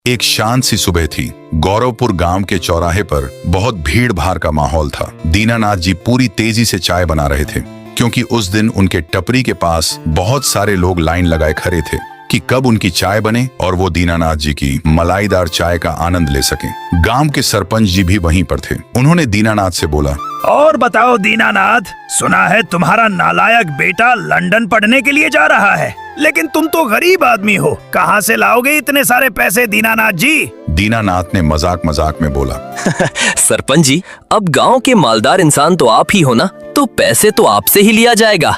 एक शांत सी सुबह थी। गौरवपुर गांव के चौराहे पर बहुत भीड़ भाड़ का माहौल था। दीनानाथ जी पूरी तेजी से चाय बना रहे थे, क्योंकि उस दिन उनके टपरी के पास बहुत सारे लोग लाइन लगाए खड़े थे कि कब उनकी चाय बने और वो दीनानाथ जी की मलाईदार चाय का आनंद ले सकें। गांव के सरपंच जी भी वहीं पर थे। उन्होंने दीनानाथ से बोला, और बताओ दीनानाथ, सुना है तुम्हारा नालायक बेटा लंदन पढ़ने के लिए जा रहा है, लेकिन तुम तो गरीब आदमी हो, कहाँ से लाओगे इतने सारे पैसे दीनानाथ जी? दीनानाथ ने मजाक मजाक में बोला, सरपंच जी, अब गांव के मालदार इंसान तो आप ही हो ना, तो पैसे तो आपसे ही लिया जाएगा।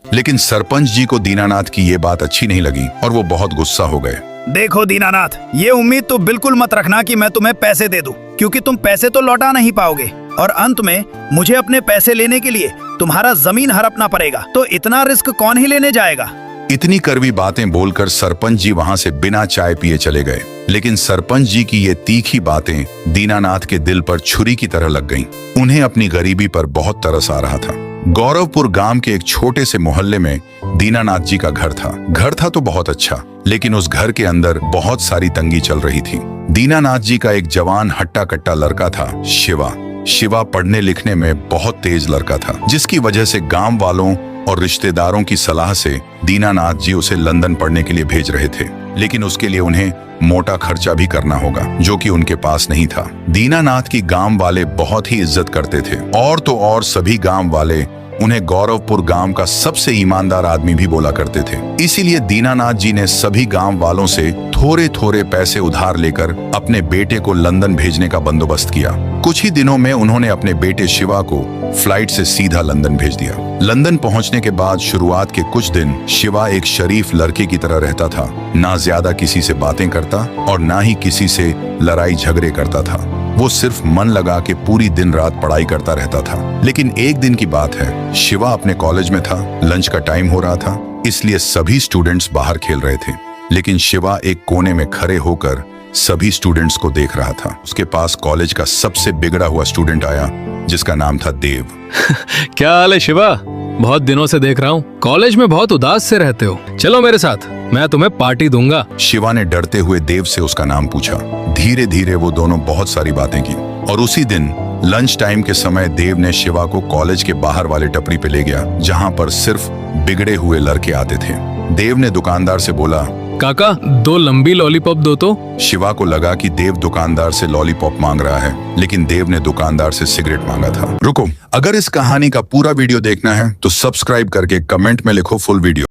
लेकिन सरपंच जी को दीनानाथ की ये बात अच्छी नहीं लगी और वो बहुत गुस्सा हो गए। देखो दीनानाथ, ये उम्मीद तो बिल्कुल मत रखना कि मैं तुम्हें पैसे दे दूं, क्योंकि तुम पैसे तो लौटा नहीं पाओगे और अंत में मुझे अपने पैसे लेने के लिए तुम्हारा जमीन हड़पना पड़ेगा। तो इतना रिस्क कौन ही लेने जाएगा? इतनी कड़वी बातें बोलकर सरपंच जी वहां से बिना चाय पिए चले गए। लेकिन सरपंच जी की ये तीखी बातें दीनानाथ के दिल पर छुरी की तरह लग गईं। उन्हें अपनी गरीबी पर बहुत तरस आ रहा था। गौरवपुर गांव के एक छोटे से मोहल्ले में दीनानाथ जी का घर था। घर था तो बहुत अच्छा, लेकिन उस घर के अंदर बहुत सारी तंगी चल रही थी। दीनानाथ जी का एक जवान हट्टा कट्टा लड़का था, शिवा। शिवा पढ़ने लिखने में बहुत तेज लड़का था, जिसकी वजह से गांव वालों और रिश्तेदारों की सलाह से दीनानाथ जी उसे लंदन पढ़ने के लिए भेज रहे थे। लेकिन उसके लिए उन्हें मोटा खर्चा भी करना होगा, जो कि उनके पास नहीं था। दीनानाथ की गांव वाले बहुत ही इज्जत करते थे और तो और सभी गांव वाले उन्हें गौरवपुर गांव का सबसे ईमानदार आदमी भी बोला करते थे। इसीलिए दीनानाथ जी ने सभी गांव वालों से थोड़े थोड़े पैसे उधार लेकर अपने बेटे को लंदन भेजने का बंदोबस्त किया। कुछ ही दिनों में उन्होंने अपने बेटे शिवा को फ्लाइट से सीधा लंदन भेज दिया। लंदन पहुंचने के बाद शुरुआत के कुछ दिन शिवा एक शरीफ लड़के की तरह रहता था। ना ज्यादा किसी से बातें करता और ना ही किसी से लड़ाई झगड़े करता था। वो सिर्फ मन लगा के पूरी दिन रात पढ़ाई करता रहता था। लेकिन एक दिन की बात है, शिवा अपने कॉलेज में था। लंच का टाइम हो रहा था, इसलिए सभी स्टूडेंट्स बाहर खेल रहे थे। लेकिन शिवा एक कोने में खड़े होकर सभी स्टूडेंट्स को देख रहा था। उसके पास कॉलेज का सबसे बिगड़ा हुआ स्टूडेंट आया, जिसका नाम था देव। क्या हाल है शिवा? बहुत दिनों से देख रहा हूँ, कॉलेज में बहुत उदास से रहते हो। चलो मेरे साथ, मैं तुम्हें पार्टी दूंगा। शिवा ने डरते हुए देव से उसका नाम पूछा। धीरे धीरे वो दोनों बहुत सारी बातें की और उसी दिन लंच टाइम के समय देव ने शिवा को कॉलेज के बाहर वाले टपरी पे ले गया, जहाँ पर सिर्फ बिगड़े हुए लड़के आते थे। देव ने दुकानदार से बोला, काका 2 लंबी लॉलीपॉप दो तो। शिवा को लगा कि देव दुकानदार से लॉलीपॉप मांग रहा है, लेकिन देव ने दुकानदार से सिगरेट मांगा था। रुको, अगर इस कहानी का पूरा वीडियो देखना है तो सब्सक्राइब करके कमेंट में लिखो फुल वीडियो।